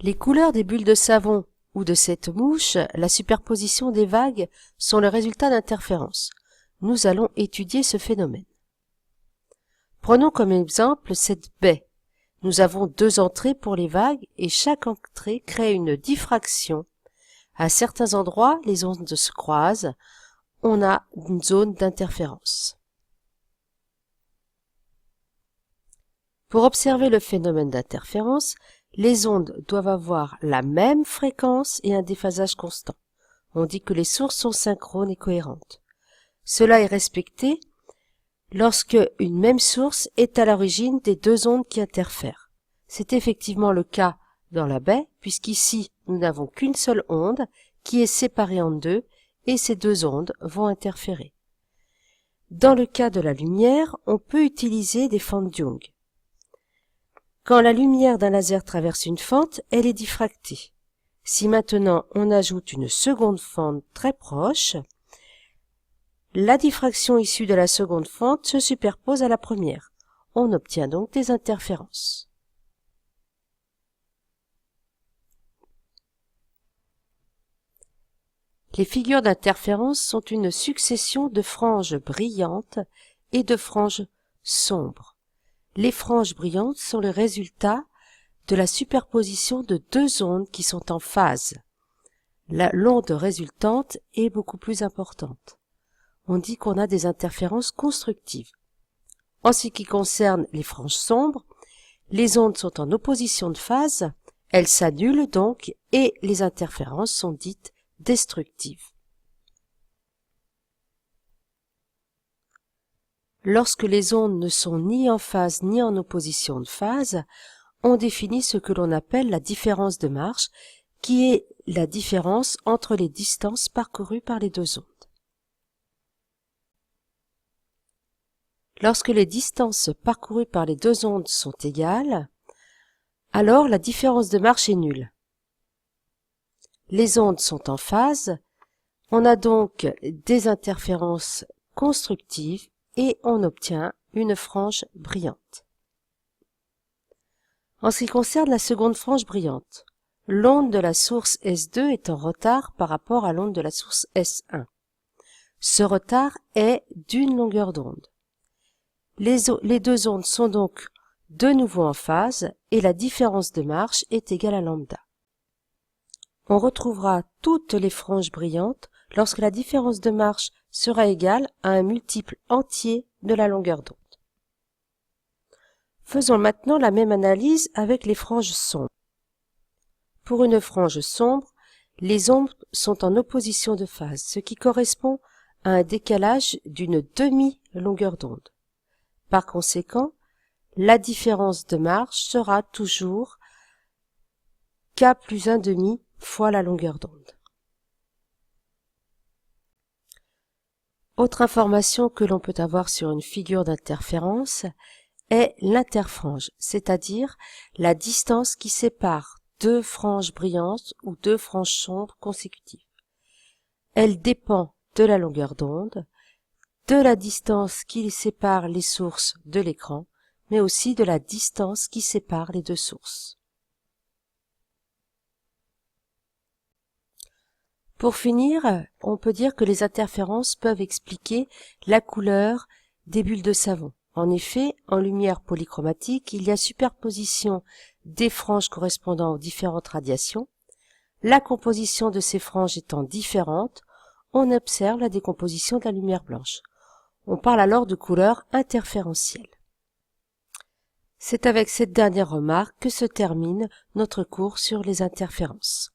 Les couleurs des bulles de savon ou de cette mouche, la superposition des vagues, sont le résultat d'interférences. Nous allons étudier ce phénomène. Prenons comme exemple cette baie. Nous avons deux entrées pour les vagues et chaque entrée crée une diffraction. À certains endroits, les ondes se croisent. On a une zone d'interférence. Pour observer le phénomène d'interférence, les ondes doivent avoir la même fréquence et un déphasage constant. On dit que les sources sont synchrones et cohérentes. Cela est respecté lorsque une même source est à l'origine des deux ondes qui interfèrent. C'est effectivement le cas dans la baie, puisqu'ici nous n'avons qu'une seule onde qui est séparée en deux et ces deux ondes vont interférer. Dans le cas de la lumière, on peut utiliser des fentes Young. Quand la lumière d'un laser traverse une fente, elle est diffractée. Si maintenant on ajoute une seconde fente très proche, la diffraction issue de la seconde fente se superpose à la première. On obtient donc des interférences. Les figures d'interférence sont une succession de franges brillantes et de franges sombres. Les franges brillantes sont le résultat de la superposition de deux ondes qui sont en phase. L'onde résultante est beaucoup plus importante. On dit qu'on a des interférences constructives. En ce qui concerne les franges sombres, les ondes sont en opposition de phase, elles s'annulent donc et les interférences sont dites destructives. Lorsque les ondes ne sont ni en phase ni en opposition de phase, on définit ce que l'on appelle la différence de marche, qui est la différence entre les distances parcourues par les deux ondes. Lorsque les distances parcourues par les deux ondes sont égales, alors la différence de marche est nulle. Les ondes sont en phase, on a donc des interférences constructives et on obtient une frange brillante. En ce qui concerne la seconde frange brillante, l'onde de la source S2 est en retard par rapport à l'onde de la source S1. Ce retard est d'une longueur d'onde. Les deux ondes sont donc de nouveau en phase et la différence de marche est égale à lambda. On retrouvera toutes les franges brillantes lorsque la différence de marche sera égale à un multiple entier de la longueur d'onde. Faisons maintenant la même analyse avec les franges sombres. Pour une frange sombre, les ondes sont en opposition de phase, ce qui correspond à un décalage d'une demi-longueur d'onde. Par conséquent, la différence de marche sera toujours k plus 1/2 fois la longueur d'onde. Autre information que l'on peut avoir sur une figure d'interférence est l'interfrange, c'est-à-dire la distance qui sépare deux franges brillantes ou deux franges sombres consécutives. Elle dépend de la longueur d'onde, de la distance qui sépare les sources de l'écran, mais aussi de la distance qui sépare les deux sources. Pour finir, on peut dire que les interférences peuvent expliquer la couleur des bulles de savon. En effet, en lumière polychromatique, il y a superposition des franges correspondant aux différentes radiations. La composition de ces franges étant différente, on observe la décomposition de la lumière blanche. On parle alors de couleur interférentielle. C'est avec cette dernière remarque que se termine notre cours sur les interférences.